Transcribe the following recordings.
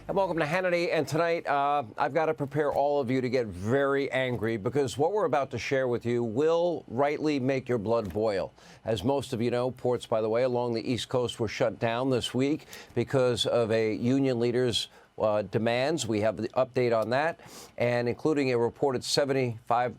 And welcome to Hannity. And tonight, I've got to prepare all of you to get very angry because what we're about to share with you will rightly make your blood boil. As most of you know, ports, by the way, along the East Coast were shut down this week because of a union leader's demands. We have the update on that, and including a reported 75%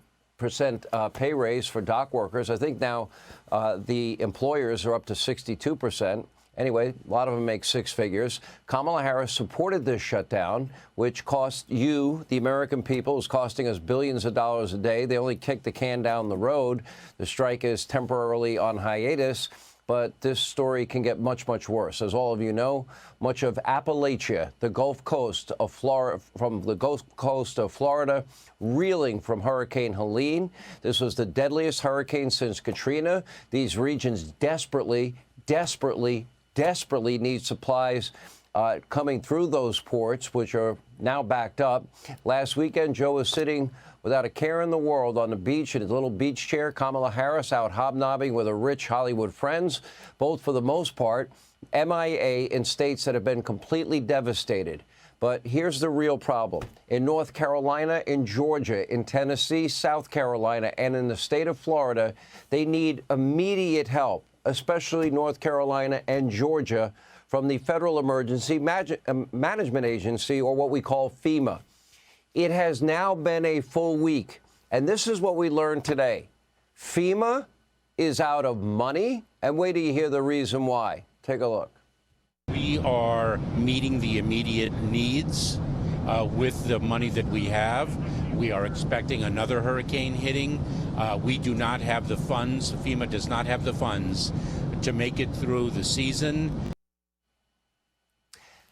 pay raise for dock workers. I think now the employers are up to 62%. Anyway, a lot of them make six figures. Kamala Harris supported this shutdown, which cost you, the American people, is costing us billions of dollars a day. They only kicked the can down the road. The strike is temporarily on hiatus, but this story can get much, much worse. As all of you know, much of Appalachia, the Gulf Coast of Florida, from the Gulf Coast of Florida, reeling from Hurricane Helene. This was the deadliest hurricane since Katrina. These regions desperately need supplies coming through those ports, which are now backed up. Last weekend, Joe was sitting without a care in the world on the beach in his little beach chair. Kamala Harris out hobnobbing with her rich Hollywood friends, both for the most part MIA in states that have been completely devastated. But here's the real problem. In North Carolina, in Georgia, in Tennessee, South Carolina, and in the state of Florida, they need immediate help, especially North Carolina and Georgia, from the Federal Emergency Management Agency, or what we call FEMA. It has now been a full week, and this is what we learned today. FEMA is out of money, and wait till you hear the reason why. Take a look. We are meeting the immediate needs with the money that we have. We are expecting another hurricane hitting. We do not have the funds. FEMA does not have the funds to make it through the season.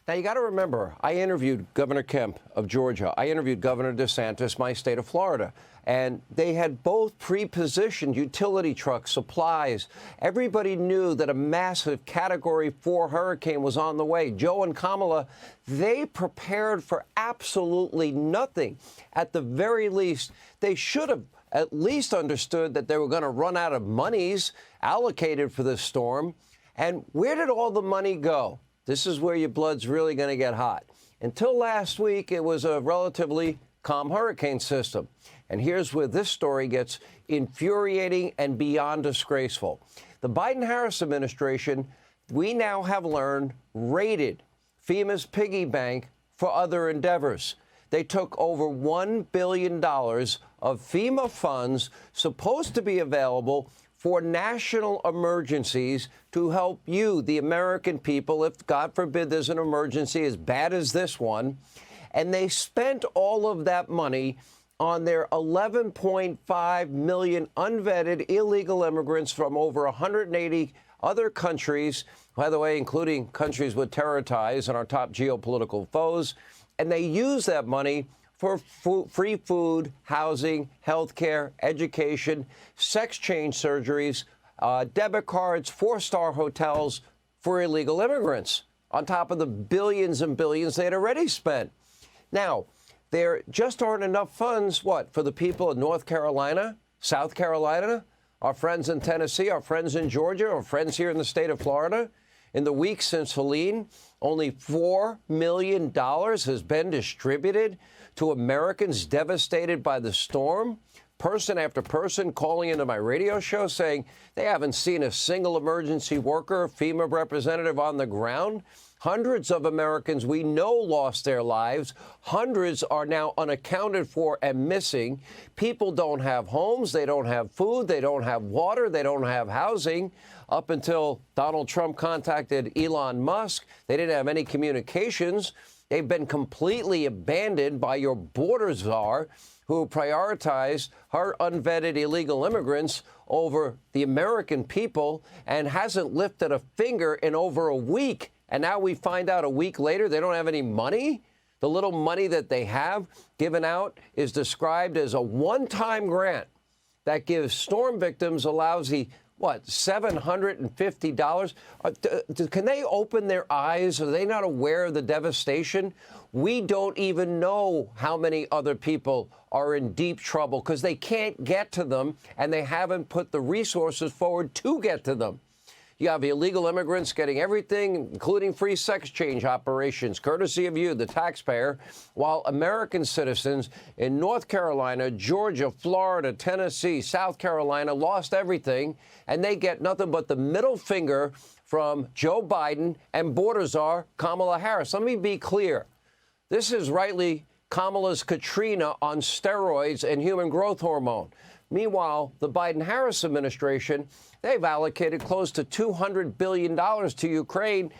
Now, you got to remember, I interviewed Governor Kemp of Georgia. I interviewed Governor DeSantis, my state of Florida. And they had both pre-positioned utility trucks, supplies. Everybody knew that a massive Category 4 hurricane was on the way. Joe and Kamala, they prepared for absolutely nothing. At the very least, they should have at least understood that they were going to run out of monies allocated for this storm. And where did all the money go? This is where your blood's really going to get hot. Until last week, it was a relatively calm hurricane system. And here's where this story gets infuriating and beyond disgraceful. The Biden-Harris administration, we now have learned, raided FEMA's piggy bank for other endeavors. They took over $1 billion of FEMA funds supposed to be available for national emergencies to help you, the American people, if, God forbid, there's an emergency as bad as this one. And they spent all of that money on their 11.5 million unvetted illegal immigrants from over 180 other countries, by the way, including countries with terror ties and our top geopolitical foes. And they use that money for free food, housing, health care, education, sex change surgeries, debit cards, four-star hotels for illegal immigrants, on top of the billions and billions they had already spent. Now, there just aren't enough funds, what, for the people in North Carolina, South Carolina, our friends in Tennessee, our friends in Georgia, our friends here in the state of Florida. In the week since Helene, only $4 million has been distributed to Americans devastated by the storm. Person after person calling into my radio show saying they haven't seen a single emergency worker, FEMA representative on the ground. Hundreds of Americans we know lost their lives. Hundreds are now unaccounted for and missing. People don't have homes. They don't have food. They don't have water. They don't have housing. Up until Donald Trump contacted Elon Musk, they didn't have any communications. They've been completely abandoned by your border czar, who prioritized her unvetted illegal immigrants over the American people and hasn't lifted a finger in over a week. And now we find out a week later they don't have any money. The little money that they have given out is described as a one-time grant that gives storm victims a lousy, what, $750? Can they open their eyes? Are they not aware of the devastation? We don't even know how many other people are in deep trouble because they can't get to them and they haven't put the resources forward to get to them. You have illegal immigrants getting everything, including free sex change operations, courtesy of you, the taxpayer, while American citizens in North Carolina, Georgia, Florida, Tennessee, South Carolina lost everything, and they get nothing but the middle finger from Joe Biden and border czar Kamala Harris. Let me be clear. This is rightly Kamala's Katrina on steroids and human growth hormone. Meanwhile, the Biden-Harris administration, they've allocated close to $200 billion to Ukraine,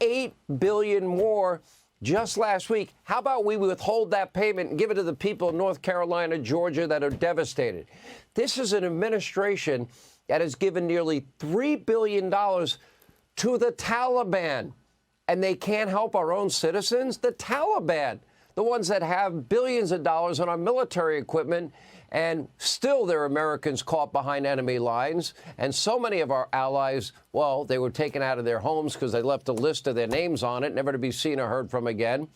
$8 billion more just last week. How about we withhold that payment and give it to the people of North Carolina, Georgia that are devastated? This is an administration that has given nearly $3 billion to the Taliban, and they can't help our own citizens? The Taliban, the ones that have billions of dollars on our military equipment, and still there are Americans caught behind enemy lines. And so many of our allies, well, they were taken out of their homes because they left a list of their names on it, never to be seen or heard from again.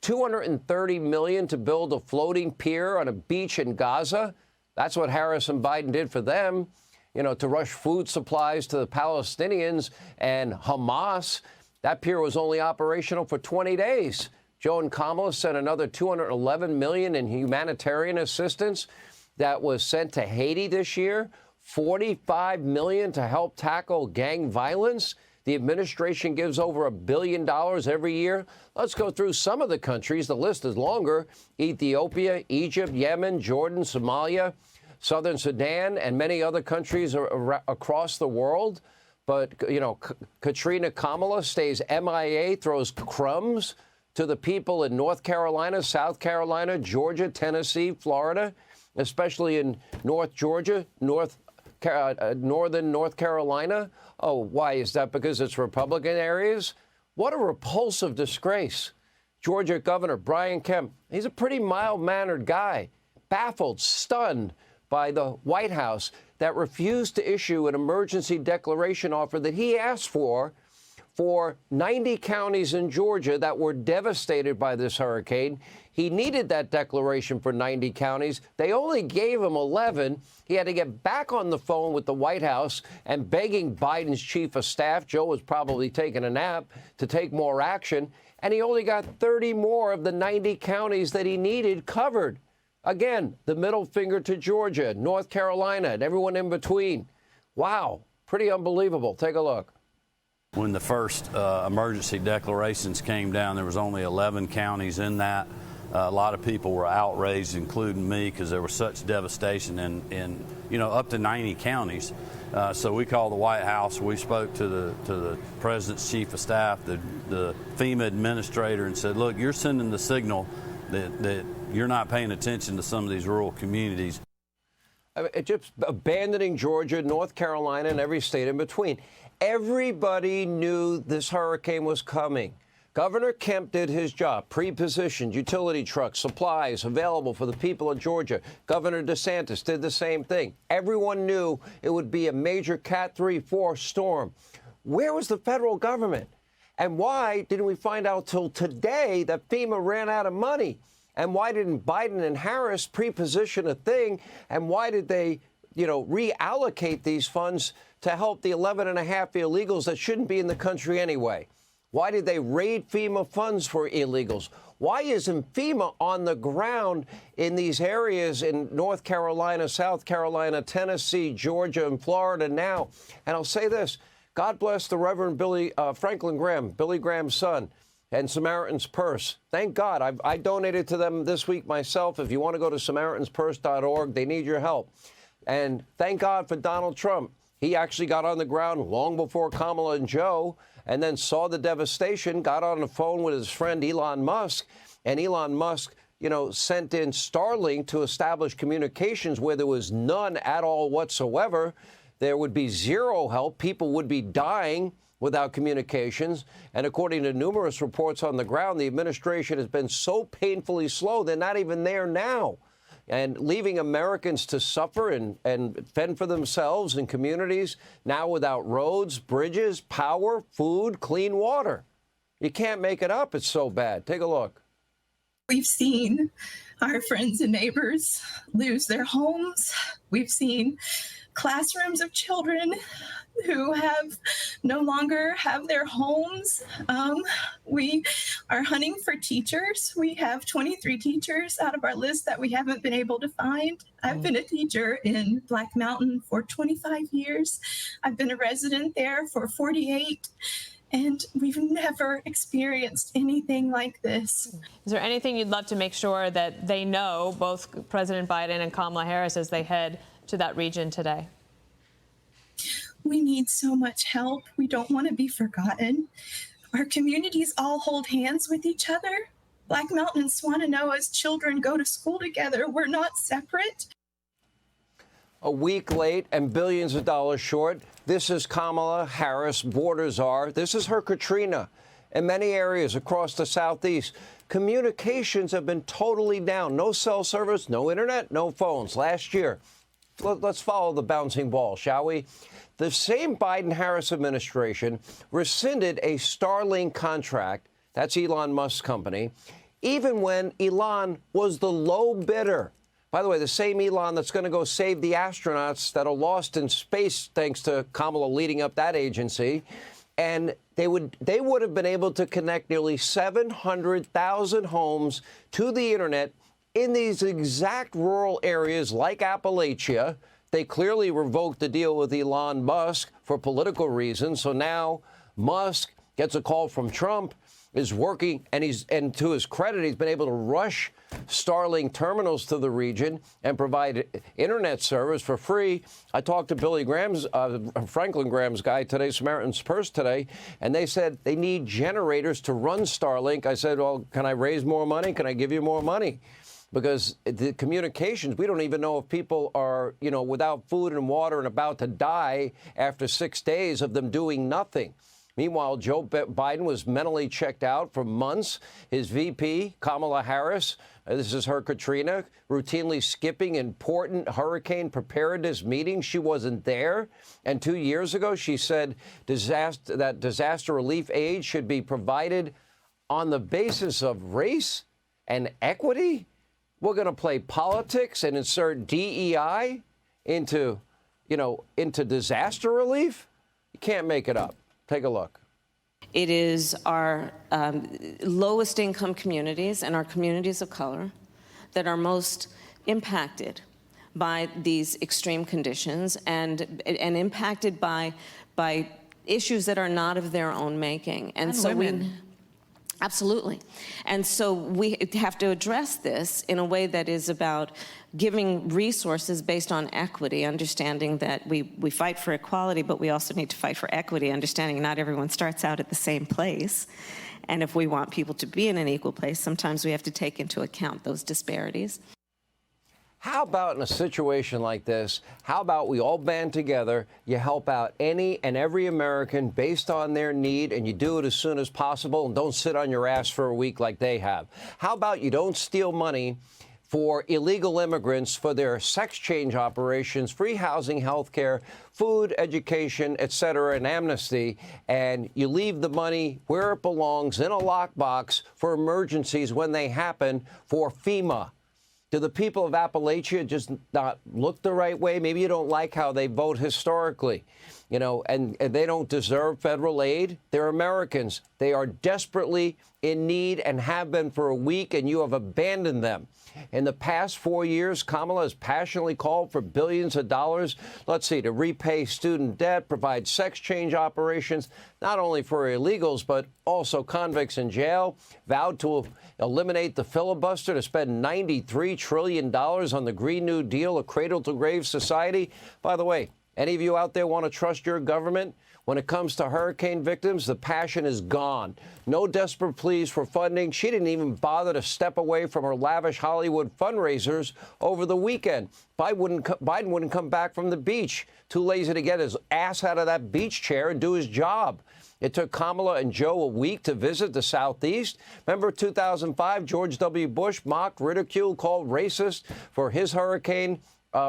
$230 million to build a floating pier on a beach in Gaza. That's what Harris and Biden did for them, you know, to rush food supplies to the Palestinians and Hamas. That pier was only operational for 20 days. Joe and Kamala sent another $211 million in humanitarian assistance that was sent to Haiti this year, $45 million to help tackle gang violence. The administration gives over $1 billion every year. Let's go through some of the countries. The list is longer. Ethiopia, Egypt, Yemen, Jordan, Somalia, Southern Sudan, and many other countries across the world. But, you know, Katrina Kamala stays MIA, throws crumbs to the people in North Carolina, South Carolina, Georgia, Tennessee, Florida, especially in North Georgia, northern North Carolina. Oh, why? Is that because it's Republican areas? What a repulsive disgrace. Georgia Governor Brian Kemp, he's a pretty mild-mannered guy, baffled, stunned by the White House that refused to issue an emergency declaration offer that he asked for 90 counties in Georgia that were devastated by this hurricane. He needed that declaration for 90 counties. They only gave him 11. He had to get back on the phone with the White House and begging Biden's chief of staff, Joe was probably taking a nap, to take more action. And he only got 30 more of the 90 counties that he needed covered. Again, the middle finger to Georgia, North Carolina, and everyone in between. Wow, pretty unbelievable. Take a look. When the first emergency declarations came down, there was only 11 counties in that. A lot of people were outraged, including me, because there was such devastation in up to 90 counties. So we called the White House. We spoke to the president's chief of staff, the FEMA administrator, and said, look, you're sending the signal that you're not paying attention to some of these rural communities. Just abandoning Georgia, North Carolina, and every state in between. Everybody knew this hurricane was coming. Governor Kemp did his job, pre-positioned utility trucks, supplies available for the people of Georgia. Governor DeSantis did the same thing. Everyone knew it would be a major Cat 3-4 storm. Where was the federal government? And why didn't we find out till today that FEMA ran out of money? And why didn't Biden and Harris pre-position a thing? And why did they, reallocate these funds to help the 11.5 illegals that shouldn't be in the country anyway? Why did they raid FEMA funds for illegals? Why isn't FEMA on the ground in these areas in North Carolina, South Carolina, Tennessee, Georgia, and Florida now? And I'll say this. God bless the Reverend Franklin Graham, Billy Graham's son, and Samaritan's Purse. Thank God. I donated to them this week myself. If you want to go to SamaritansPurse.org, they need your help. And thank God for Donald Trump. He actually got on the ground long before Kamala and Joe, and then saw the devastation, got on the phone with his friend Elon Musk, and Elon Musk, sent in Starlink to establish communications where there was none at all whatsoever. There would be zero help. People would be dying without communications. And according to numerous reports on the ground, the administration has been so painfully slow, they're not even there now. And leaving Americans to suffer and fend for themselves in communities now without roads, bridges, power, food, clean water. You can't make it up. It's so bad. Take a look. We've seen our friends and neighbors lose their homes. We've seen classrooms of children who no longer have their homes. We are hunting for teachers. We have 23 teachers out of our list that we haven't been able to find. I've been a teacher in Black Mountain for 25 years. I've been a resident there for 48. And we've never experienced anything like this. Is there anything you'd love to make sure that they know, both President Biden and Kamala Harris, as they head to that region today? We need so much help. We don't want to be forgotten. Our communities all hold hands with each other. Black Mountain and Swannanoa's children go to school together. We're not separate. A week late and billions of dollars short. This is Kamala Harris, border czar. This is her Katrina. In many areas across the Southeast, communications have been totally down. No cell service, no internet, no phones. Last year, let's follow the bouncing ball, shall we? The same Biden-Harris administration rescinded a Starlink contract, that's Elon Musk's company, even when Elon was the low bidder. By the way, the same Elon that's going to go save the astronauts that are lost in space, thanks to Kamala leading up that agency. And they would have been able to connect nearly 700,000 homes to the internet in these exact rural areas like Appalachia. They clearly revoked the deal with Elon Musk for political reasons. So now Musk gets a call from Trump, is working, and to his credit, he's been able to rush Starlink terminals to the region and provide internet service for free. I talked to Billy Graham's, Franklin Graham's guy today, Samaritan's Purse today, and they said they need generators to run Starlink. I said, well, can I raise more money? Can I give you more money? Because the communications, we don't even know if people are, without food and water and about to die after 6 days of them doing nothing. Meanwhile, Joe Biden was mentally checked out for months. His VP, Kamala Harris, this is her Katrina, routinely skipping important hurricane preparedness meetings. She wasn't there. And 2 years ago, she said that disaster relief aid should be provided on the basis of race and equity. We're going to play politics and insert DEI into disaster relief? You can't make it up. Take a look. It is our lowest income communities and our communities of color that are most impacted by these extreme conditions and impacted by issues that are not of their own making. And so women. Absolutely. And so we have to address this in a way that is about giving resources based on equity, understanding that we fight for equality, but we also need to fight for equity, understanding not everyone starts out at the same place. And if we want people to be in an equal place, sometimes we have to take into account those disparities. How about in a situation like this, how about we all band together, you help out any and every American based on their need, and you do it as soon as possible, and don't sit on your ass for a week like they have? How about you don't steal money for illegal immigrants for their sex change operations, free housing, health care, food, education, et cetera, and amnesty, and you leave the money where it belongs, in a lockbox for emergencies when they happen, for FEMA? Do the people of Appalachia just not look the right way? Maybe you don't like how they vote historically, and they don't deserve federal aid. They're Americans. They are desperately in need and have been for a week, and you have abandoned them. In the past 4 years, Kamala has passionately called for billions of dollars, to repay student debt, provide sex change operations, not only for illegals, but also convicts in jail, vowed to eliminate the filibuster, to spend $93 trillion on the Green New Deal, a cradle-to-grave society. By the way, any of you out there want to trust your government? When it comes to hurricane victims, the passion is gone. No desperate pleas for funding. She didn't even bother to step away from her lavish Hollywood fundraisers over the weekend. Biden wouldn't come back from the beach. Too lazy to get his ass out of that beach chair and do his job. It took Kamala and Joe a week to visit the Southeast. Remember 2005, George W. Bush mocked, ridiculed, called racist for his hurricane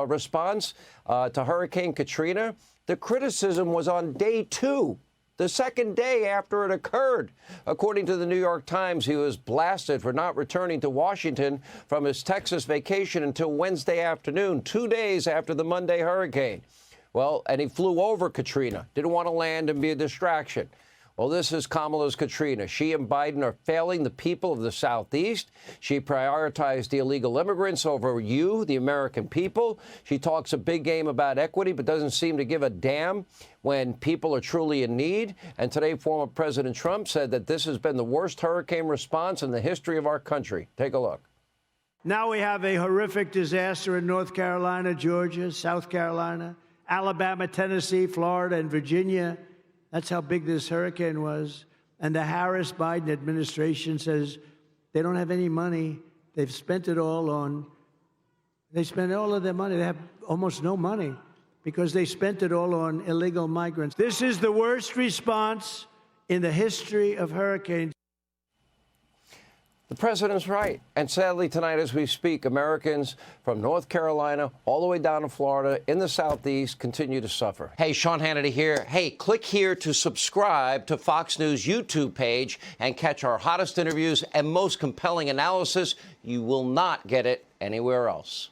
response to Hurricane Katrina. The criticism was on day 2, the second day after it occurred. According to the New York Times, he was blasted for not returning to Washington from his Texas vacation until Wednesday afternoon, 2 days after the Monday hurricane. Well, and he flew over Katrina, didn't want to land and be a distraction. Well, this is Kamala's Katrina. She and Biden are failing the people of the Southeast. She prioritized illegal immigrants over you, the American people. She talks a big game about equity, but doesn't seem to give a damn when people are truly in need. And today, former President Trump said that this has been the worst hurricane response in the history of our country. Take a look. Now we have a horrific disaster in North Carolina, Georgia, South Carolina, Alabama, Tennessee, Florida, and Virginia. That's how big this hurricane was. And the Harris-Biden administration says they don't have any money. They've spent it all on, they spent all of their money. They have almost no money because they spent it all on illegal migrants. This is the worst response in the history of hurricanes. The president's right. And sadly, tonight as we speak, Americans from North Carolina all the way down to Florida in the Southeast continue to suffer. Hey, Sean Hannity here. Hey, click here to subscribe to Fox News YouTube page and catch our hottest interviews and most compelling analysis. You will not get it anywhere else.